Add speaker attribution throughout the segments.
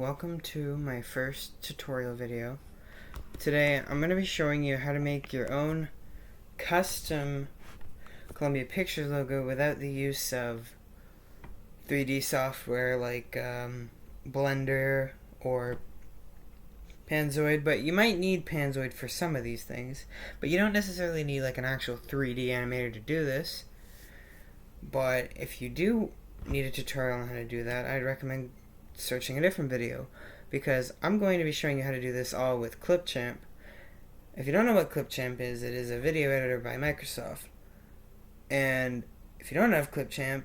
Speaker 1: welcome to my first tutorial video. Today I'm going to be showing you how to make your own custom Columbia Pictures logo without the use of 3D software like Blender or Panzoid, but you might need Panzoid for some of these things, but you don't necessarily need like an actual 3D animator to do this. But if you do need a tutorial on how to do that, I'd recommend searching a different video, because I'm going to be showing you how to do this all with Clipchamp. If you don't know what Clipchamp is, it is a video editor by Microsoft. And if you don't have Clipchamp,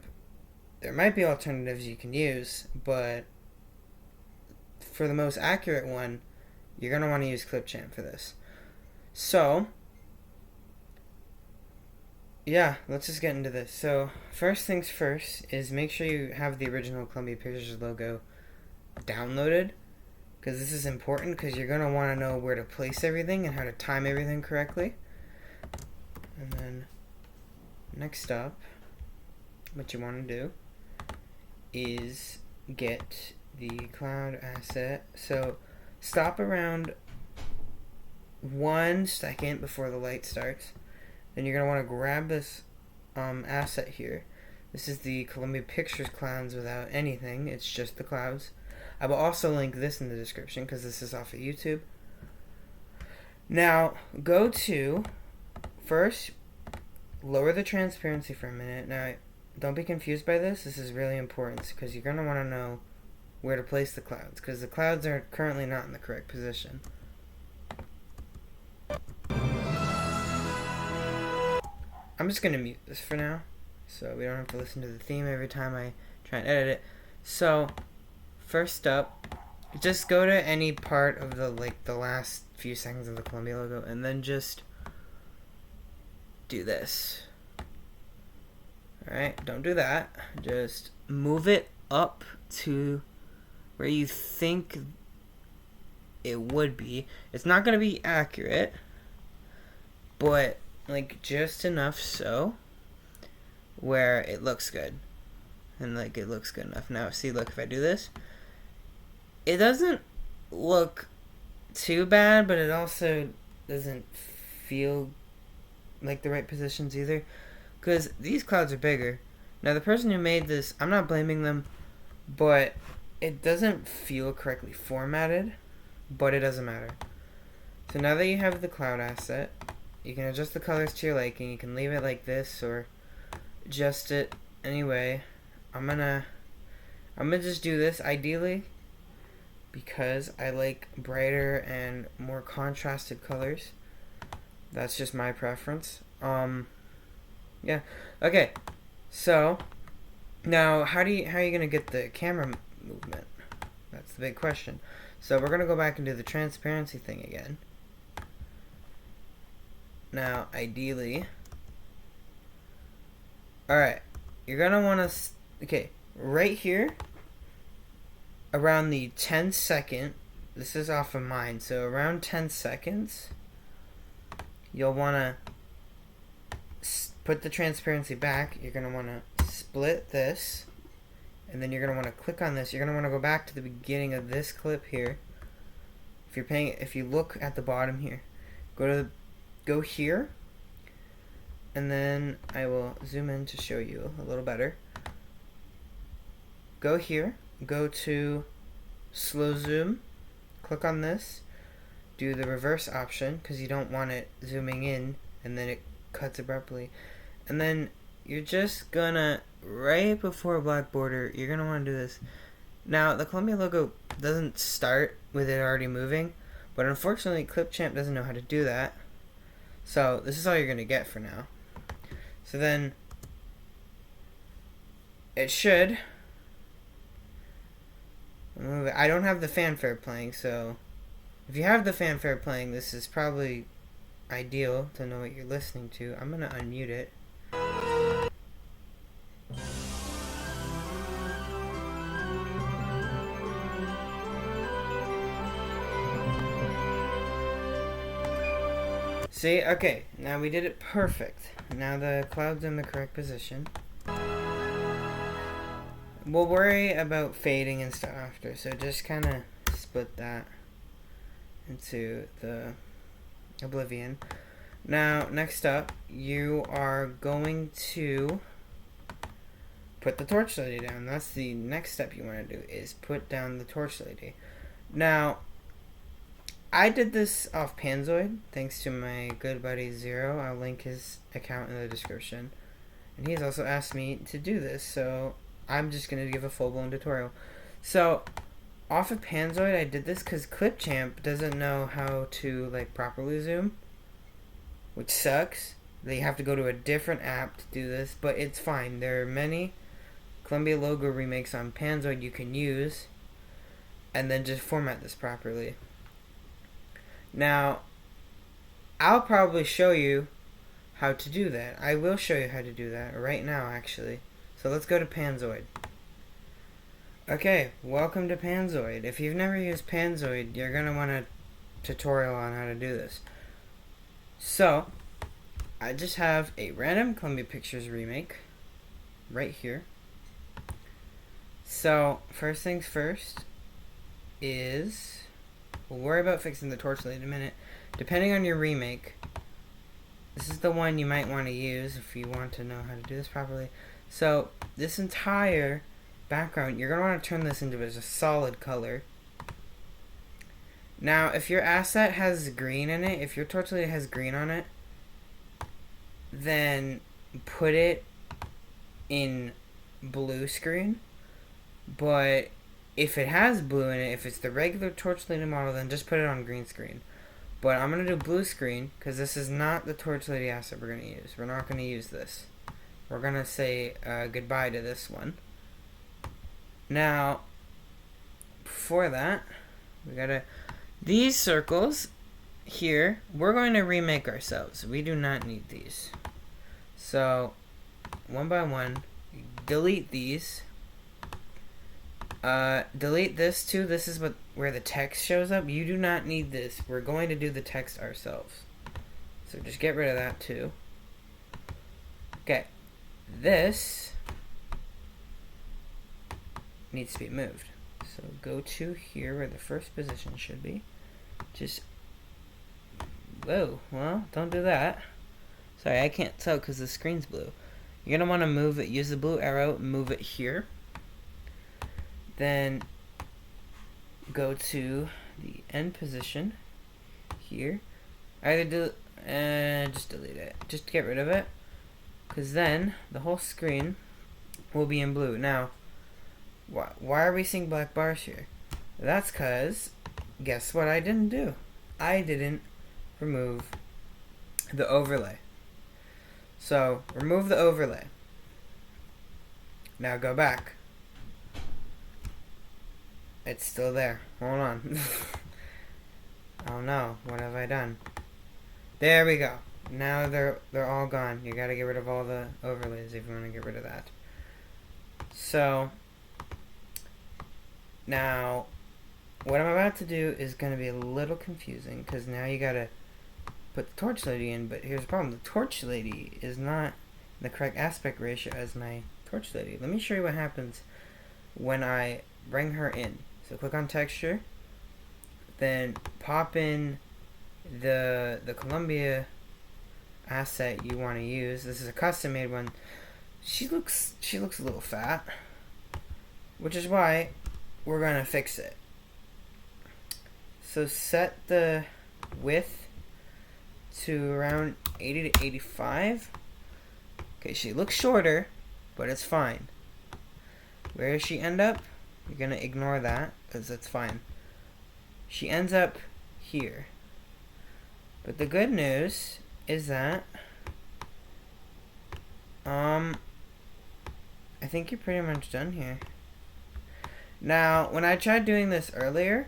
Speaker 1: there might be alternatives you can use, but for the most accurate one, you're going to want to use Clipchamp for this. So, yeah, let's just get into this. So, first things first is make sure you have the original Columbia Pictures logo downloaded, because this is important, because you're going to want to know where to place everything and how to time everything correctly. And then next up, what you want to do is get the cloud asset. So stop around 1 second before the light starts. Then you're going to want to grab this asset here. This is the Columbia Pictures clouds without anything. It's just the clouds. I will also link this in the description because this is off of YouTube. Now, go to, first, lower the transparency for a minute. Now, don't be confused by this. This is really important because you're going to want to know where to place the clouds, because the clouds are currently not in the correct position. I'm just going to mute this for now, so we don't have to listen to the theme every time I try and edit it. So, first up, just go to any part of the last few seconds of the Columbia logo, and then just do this. Alright, don't do that. Just move it up to where you think it would be. It's not going to be accurate, but like just enough so where it looks good. And like it looks good enough. Now see, look, if I do this, it doesn't look too bad, but it also doesn't feel like the right positions either, because these clouds are bigger. Now the person who made this, I'm not blaming them, but it doesn't feel correctly formatted, but it doesn't matter. So now that you have the cloud asset, you can adjust the colors to your liking. You can leave it like this or adjust it anyway. I'm gonna just do this ideally because I like brighter and more contrasted colors. That's just my preference. Yeah. Okay. So now how are you gonna get the camera movement? That's the big question. So we're gonna go back and do the transparency thing again. Now, ideally, alright, you're going to want to, okay, right here, around the 10-second, this is off of mine, so around 10 seconds, you'll want to put the transparency back. You're going to want to split this, and then you're going to want to click on this. You're going to want to go back to the beginning of this clip here. If you look at the bottom here, go here, and then I will zoom in to show you a little better. Go here, go to slow zoom, click on this, do the reverse option because you don't want it zooming in and then it cuts abruptly. And then you're just gonna, right before a black border, you're gonna want to do this. Now the Columbia logo doesn't start with it already moving, but unfortunately Clipchamp doesn't know how to do that. So this is all you're going to get for now. So then it should move it. I don't have the fanfare playing, so if you have the fanfare playing, this is probably ideal to know what you're listening to. I'm going to unmute it. See, okay, now we did it perfect. Now the cloud's in the correct position. we'll worry about fading and stuff after. So just kind of split that into the oblivion. Now, next up, you are going to put the torch lady down. That's the next step you want to do, is put down the torch lady. Now, I did this off Panzoid, thanks to my good buddy Zero. I'll link his account in the description. And he's also asked me to do this, so I'm just going to give a full-blown tutorial. So, off of Panzoid, I did this because Clipchamp doesn't know how to like properly zoom, which sucks. They have to go to a different app to do this, but it's fine. There are many Columbia logo remakes on Panzoid you can use, and then just format this properly. Now, I'll probably show you how to do that. I will show you how to do that right now, actually. So let's go to Panzoid. Okay, welcome to Panzoid. If you've never used Panzoid, you're going to want a tutorial on how to do this. So, I just have a random Columbia Pictures remake right here. So, first things first is, we'll worry about fixing the torch light in a minute. Depending on your remake, this is the one you might want to use if you want to know how to do this properly. So, this entire background, you're going to want to turn this into a solid color. Now, if your asset has green in it, if your torch light has green on it, then put it in blue screen. But if it has blue in it, if it's the regular torch lady model, then just put it on green screen. But I'm going to do blue screen because this is not the torch lady asset we're going to use. We're not going to use this. We're going to say goodbye to this one. Now, before that, we got to... These circles here, we're going to remake ourselves. We do not need these. So, one by one, delete these. Delete this too. This is where the text shows up. You do not need this. We're going to do the text ourselves. So just get rid of that too. Okay. This needs to be moved. So go to here where the first position should be. Just, whoa, well, don't do that. Sorry, I can't tell because the screen's blue. You're going to want to move it, use the blue arrow, move it here. Then go to the end position here. Either just delete it. Just get rid of it. Because then the whole screen will be in blue. Now, why are we seeing black bars here? That's because, guess what I didn't do? I didn't remove the overlay. So, remove the overlay. Now go back. It's still there. Hold on. Oh no, what have I done? There we go. Now they're all gone. You gotta get rid of all the overlays if you want to get rid of that. So, now, what I'm about to do is going to be a little confusing, because now you gotta put the torch lady in, but here's the problem. The torch lady is not the correct aspect ratio as my torch lady. Let me show you what happens when I bring her in. So click on texture, then pop in the Columbia asset you want to use. This is a custom made one. She looks a little fat, which is why we're gonna fix it. So set the width to around 80 to 85. Okay, she looks shorter, but it's fine. Where does she end up? You're gonna ignore that because it's fine. She ends up here. But the good news is that I think you're pretty much done here. Now, when I tried doing this earlier,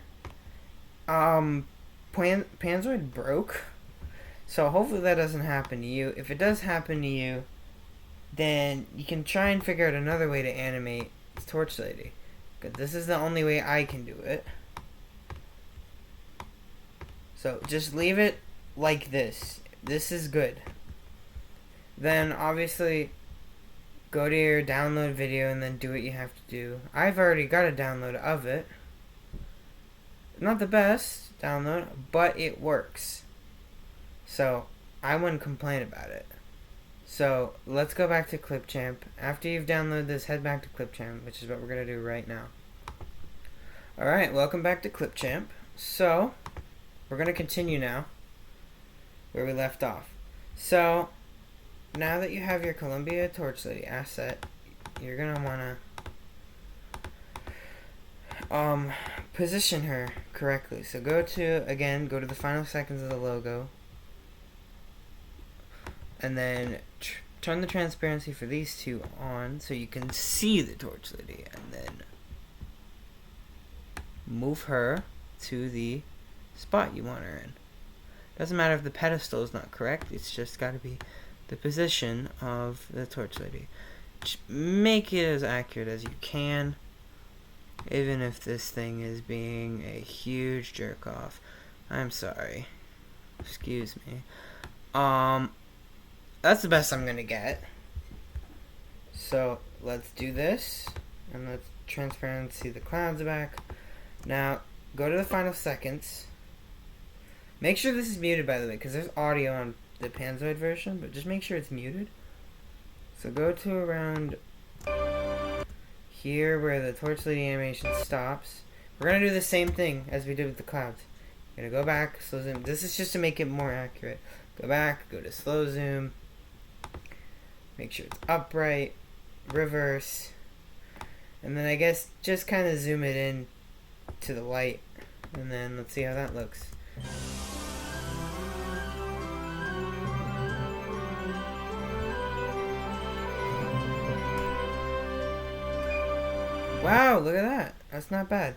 Speaker 1: Panzoid broke. So hopefully that doesn't happen to you. If it does happen to you, then you can try and figure out another way to animate the torch lady. Because this is the only way I can do it. So just leave it like this. This is good. Then obviously go to your download video and then do what you have to do. I've already got a download of it. Not the best download, but it works. So I wouldn't complain about it. So let's go back to Clipchamp. After you've downloaded this, head back to Clipchamp, which is what we're going to do right now. Alright, welcome back to Clipchamp. So, we're going to continue now where we left off. So, now that you have your Columbia Torch Lady asset, you're going to want to position her correctly. So go to the final seconds of the logo, and then turn the transparency for these two on so you can see the Torch Lady, and then move her to the spot you want her in. Doesn't matter if the pedestal is not correct, it's just got to be the position of the Torch Lady. Just make it as accurate as you can, even if this thing is being a huge jerk off. I'm sorry. Excuse me. That's the best I'm gonna get. So let's do this, and let's transparency the clouds back. Now go to the final seconds. Make sure this is muted, by the way, because there's audio on the Panzoid version, but just make sure it's muted. So go to around here where the Torch Lady animation stops. We're gonna do the same thing as we did with the clouds. You're gonna go back, slow zoom. This is just to make it more accurate. Go back, go to slow zoom. Make sure it's upright, reverse, and then I guess just kind of zoom it in to the light, and then let's see how that looks. Wow, look at that. That's not bad.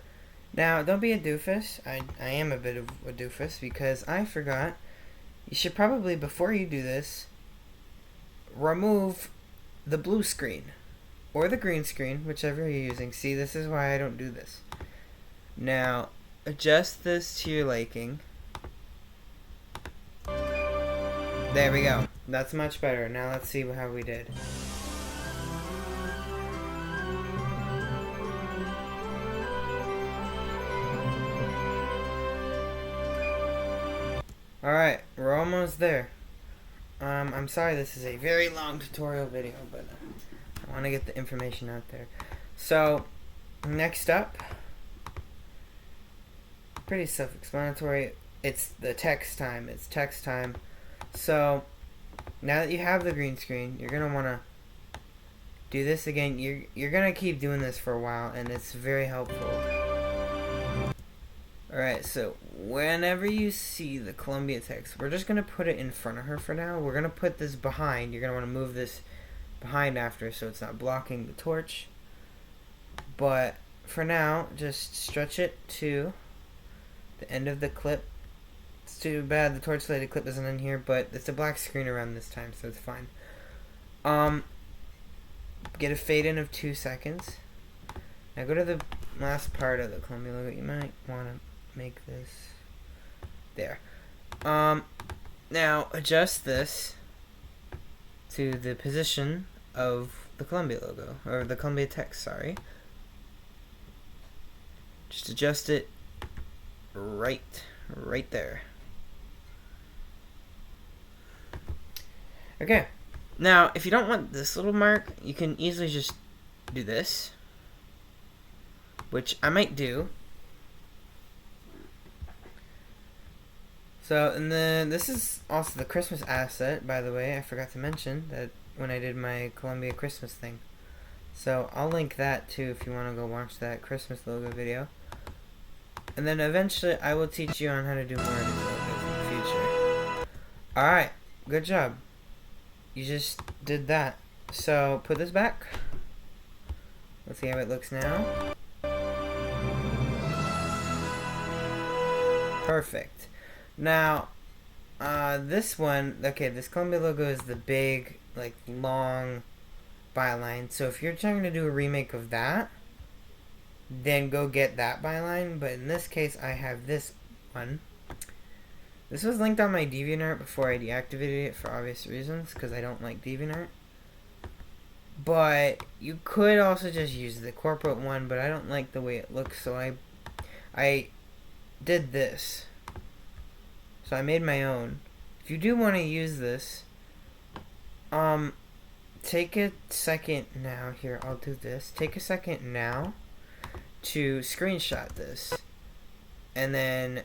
Speaker 1: Now, don't be a doofus. I am a bit of a doofus because I forgot. You should probably, before you do this, remove the blue screen or the green screen, whichever you're using. See, this is why I don't do this. Now, adjust this to your liking. There we go. That's much better. Now let's see how we did. Alright, we're almost there. I'm sorry this is a very long tutorial video, but I want to get the information out there. So, next up, pretty self-explanatory. It's the text time. It's text time. So, now that you have the green screen, you're going to want to do this again. You're going to keep doing this for a while, and it's very helpful. Alright, so whenever you see the Columbia text, we're just going to put it in front of her for now. We're going to put this behind. You're going to want to move this behind after so it's not blocking the torch. But for now, just stretch it to the end of the clip. It's too bad the Torch Lady clip isn't in here, but it's a black screen around this time, so it's fine. Get a fade in of 2 seconds. Now go to the last part of the Columbia logo. You might want to make this there. Now adjust this to the position of the Columbia logo, or the Columbia text, sorry. Just adjust it right there. Okay. Now, if you don't want this little mark, you can easily just do this, which I might do. So, and then this is also the Christmas asset, by the way. I forgot to mention that when I did my Columbia Christmas thing. So, I'll link that too if you want to go watch that Christmas logo video. And then eventually I will teach you on how to do more of these logos in the future. Alright, good job. You just did that. So, put this back. Let's see how it looks now. Perfect. Now, this one, okay, this Columbia logo is the big, like, long byline. So if you're trying to do a remake of that, then go get that byline. But in this case, I have this one. This was linked on my DeviantArt before I deactivated it for obvious reasons, because I don't like DeviantArt. But you could also just use the corporate one, but I don't like the way it looks, so I did this. So I made my own. If you do want to use this, take a second now. Here, I'll do this. Take a second now to screenshot this, and then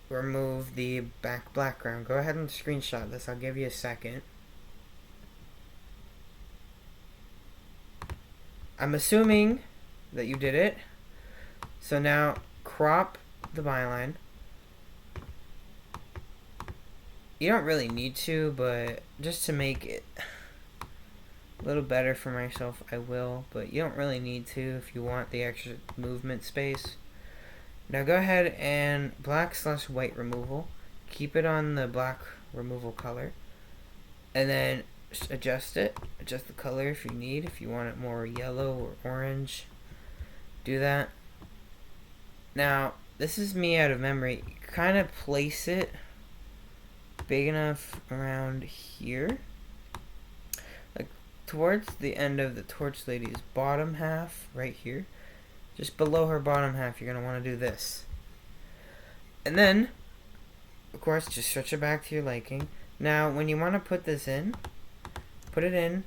Speaker 1: remove the background. Go ahead and screenshot this. I'll give you a second. I'm assuming that you did it. So now crop the byline. You don't really need to, but just to make it a little better for myself, I will. But you don't really need to if you want the extra movement space. Now go ahead and black/white removal. Keep it on the black removal color. And then adjust it. Adjust the color if you need. If you want it more yellow or orange, do that. Now, this is me out of memory. Kind of place it big enough around here. Like towards the end of the torch lady's bottom half, right here. Just below her bottom half, you're going to want to do this. And then, of course, just stretch it back to your liking. Now, when you want to put this in, put it in.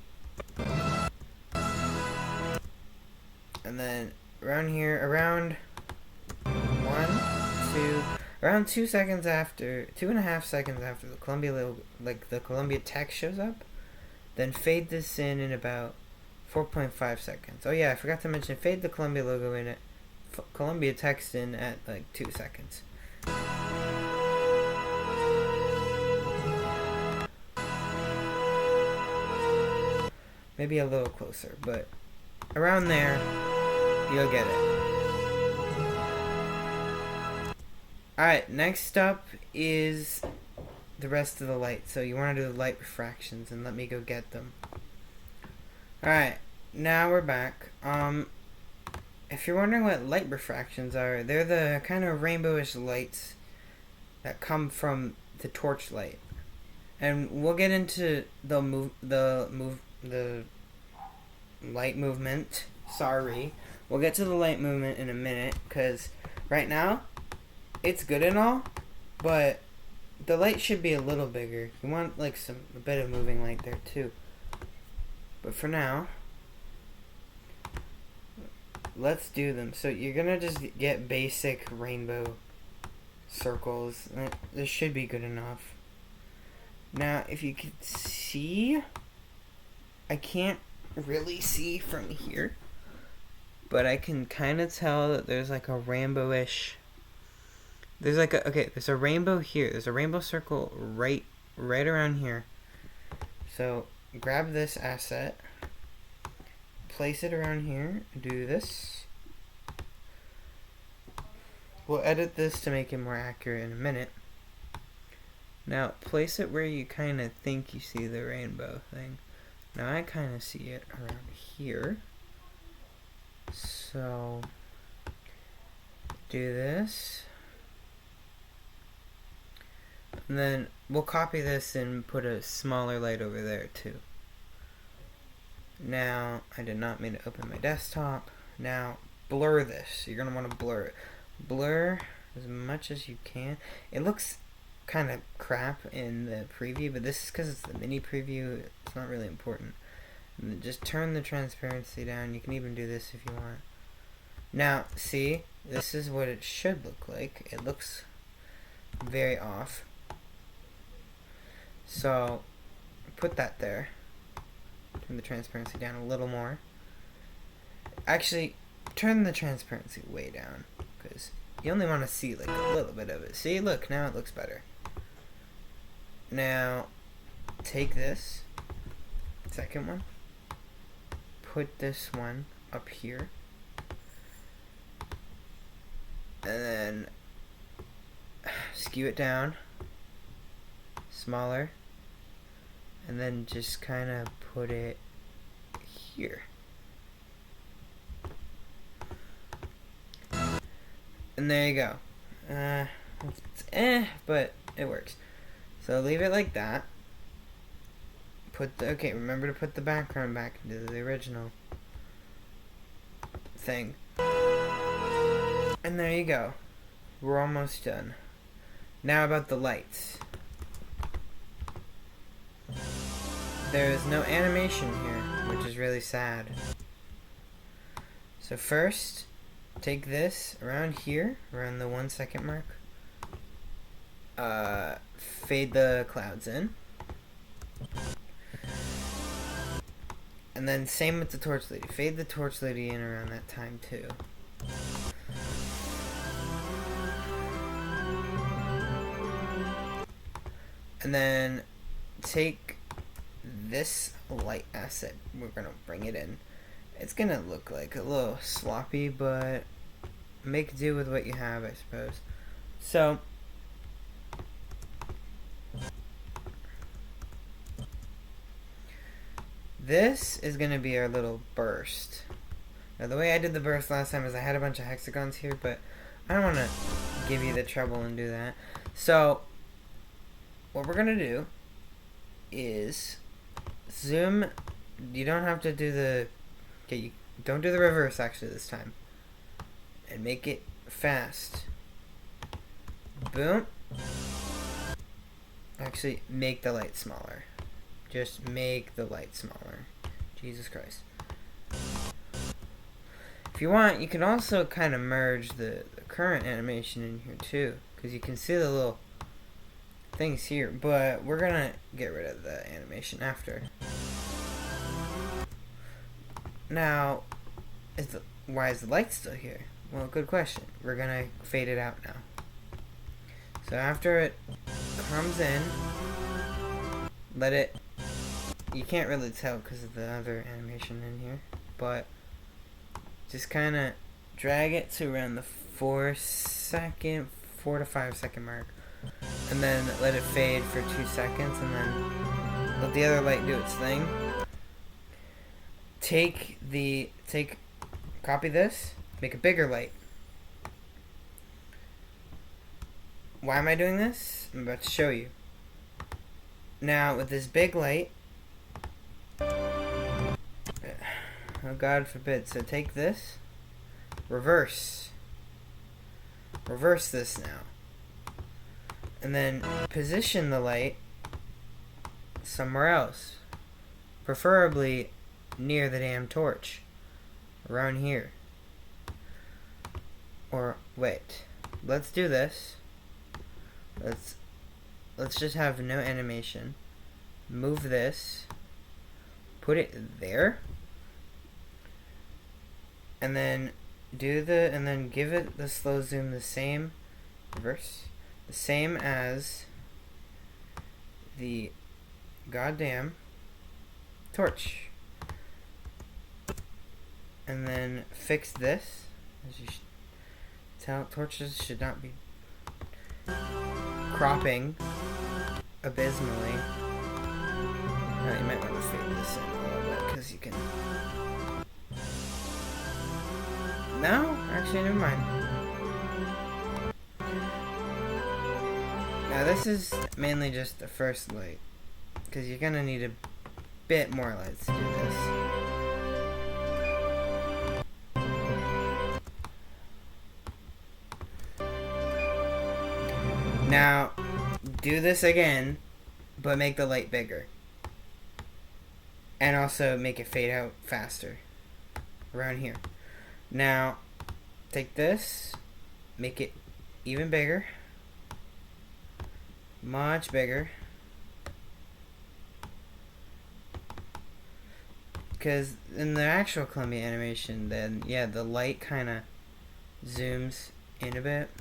Speaker 1: And then around here, around 2 seconds after, 2.5 seconds after the Columbia logo, like the Columbia text shows up, then fade this in about 4.5 seconds. Oh yeah, I forgot to mention, fade the Columbia logo in at Columbia text in at like 2 seconds. Maybe a little closer, but around there, you'll get it. Alright, next up is the rest of the light. So you want to do the light refractions, and let me go get them. Alright, now we're back. If you're wondering what light refractions are, they're the kind of rainbowish lights that come from the torch light. And we'll get into the light movement. Sorry. We'll get to the light movement in a minute, because right now, it's good and all, but the light should be a little bigger. You want like a bit of moving light there too. But for now, let's do them. So you're gonna just get basic rainbow circles. This should be good enough. Now, if you can see, I can't really see from here, but I can kind of tell that there's like a rainbowish. There's like there's a rainbow here. There's a rainbow circle right around here. So grab this asset, place it around here, do this. We'll edit this to make it more accurate in a minute. Now place it where you kind of think you see the rainbow thing. Now I kind of see it around here. So do this. And then we'll copy this and put a smaller light over there too. Now, I did not mean to open my desktop. Now, blur this. You're going to want to blur it. Blur as much as you can. It looks kind of crap in the preview, but this is because it's the mini preview. It's not really important. And just turn the transparency down. You can even do this if you want. Now, see, this is what it should look like. It looks very off. So, put that there. Turn the transparency down a little more. Actually, turn the transparency way down, because you only want to see like a little bit of it. See, look, now it looks better. Now, take this second one, put this one up here, and then skew it down, smaller, and then just kind of put it here. And there you go. It's but it works. So leave it like that. okay, remember to put the background back into the original thing. And there you go. We're almost done. Now about the lights. There is no animation here, which is really sad. So first, take this around here, around the 1 second mark. Fade the clouds in. And then same with the torch lady. Fade the torch lady in around that time too. And then take this light asset. We're gonna bring it in. It's gonna look like a little sloppy, but make do with what you have, I suppose. So this is gonna be our little burst. Now the way I did the burst last time is I had a bunch of hexagons here, but I don't wanna give you the trouble and do that. So what we're gonna do is zoom. You don't have to do the you don't do the reverse actually this time, and make it fast. Boom. Actually, make the light smaller. Just make the light smaller. Jesus Christ. If you want, you can also kind of merge the current animation in here too, because you can see the little things here, but we're gonna get rid of the animation after. Now, why is the light still here? Well, good question. We're gonna fade it out now. So after it comes in, let it, you can't really tell because of the other animation in here, but just kind of drag it to around the 4 to 5 second mark, and then let it fade for 2 seconds, and then let the other light do its thing. Copy this, make a bigger light. Why am I doing this? I'm about to show you. Now with this big light, oh God forbid, so take this, reverse this now, and then position the light somewhere else, preferably near the damn torch, around here. Or wait, let's do this. Let's just have no animation. Move this, put it there, and then give it the slow zoom the same, reverse, the same as the goddamn torch. And then fix this, as you should tell, torches should not be cropping abysmally. Oh, you might want to fade this in a little bit, because you can... No? Actually, never mind. Now this is mainly just the first light, because you're going to need a bit more lights to do this. Now, do this again, but make the light bigger. And also make it fade out faster. Around here. Now, take this, make it even bigger. Much bigger. Because in the actual Columbia animation, then, yeah, the light kind of zooms in a bit.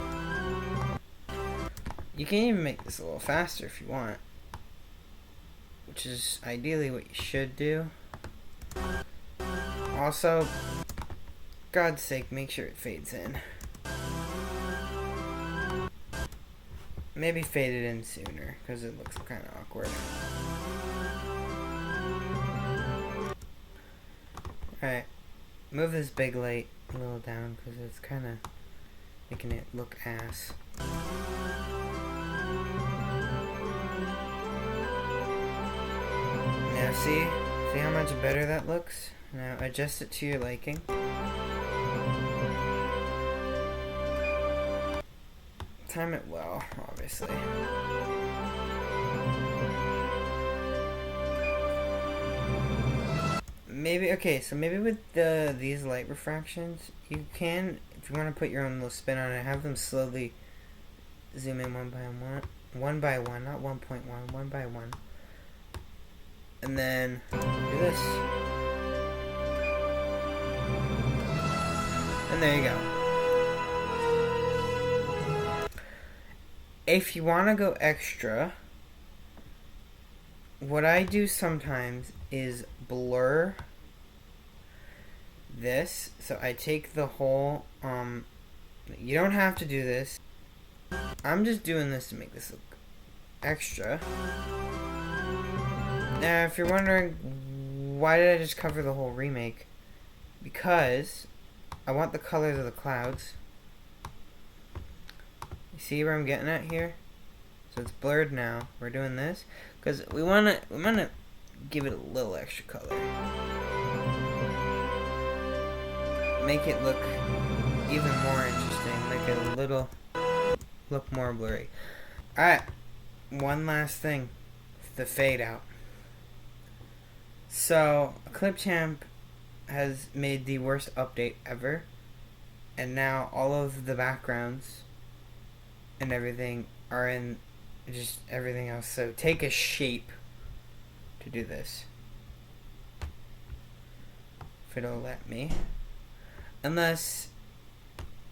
Speaker 1: You can even make this a little faster if you want, which is ideally what you should do. Also, God's sake, make sure it fades in. Maybe fade it in sooner, because it looks kind of awkward. Alright, move this big light a little down, because it's kind of making it look ass. Now see how much better that looks? Now adjust it to your liking. Time it well, obviously. Maybe, okay, so maybe with these light refractions, you can, if you want to put your own little spin on it, have them slowly zoom in one by one, not 1.1, one by one. And then do this. And there you go. If you want to go extra, what I do sometimes is blur this. So I take the whole, you don't have to do this. I'm just doing this to make this look extra. Now, if you're wondering, why did I just cover the whole remake? Because I want the colors of the clouds. You see where I'm getting at here? So it's blurred now. We're doing this because we wanna give it a little extra color. Make it look even more interesting. Make it a little look more blurry. Alright, one last thing. The fade out. So, Clipchamp has made the worst update ever, and now all of the backgrounds and everything are in just everything else. So take a shape to do this. If it'll let me. Unless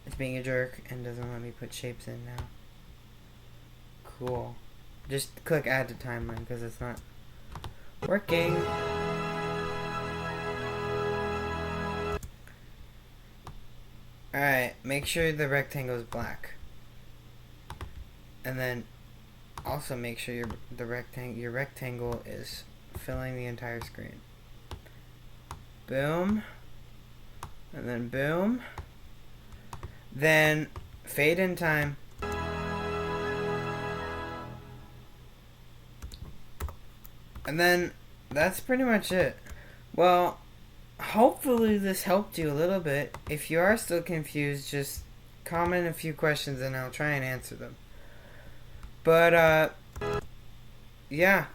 Speaker 1: it's being a jerk and doesn't let me put shapes in now. Cool. Just click add to timeline because it's not working. Alright, make sure the rectangle is black. And then also make sure your rectangle is filling the entire screen. Boom. And then boom. Then fade in time. And then that's pretty much it. Well, hopefully this helped you a little bit. If you are still confused, just comment a few questions and I'll try and answer them. But, yeah.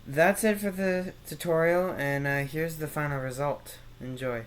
Speaker 1: That's it for the tutorial, and here's the final result. Enjoy.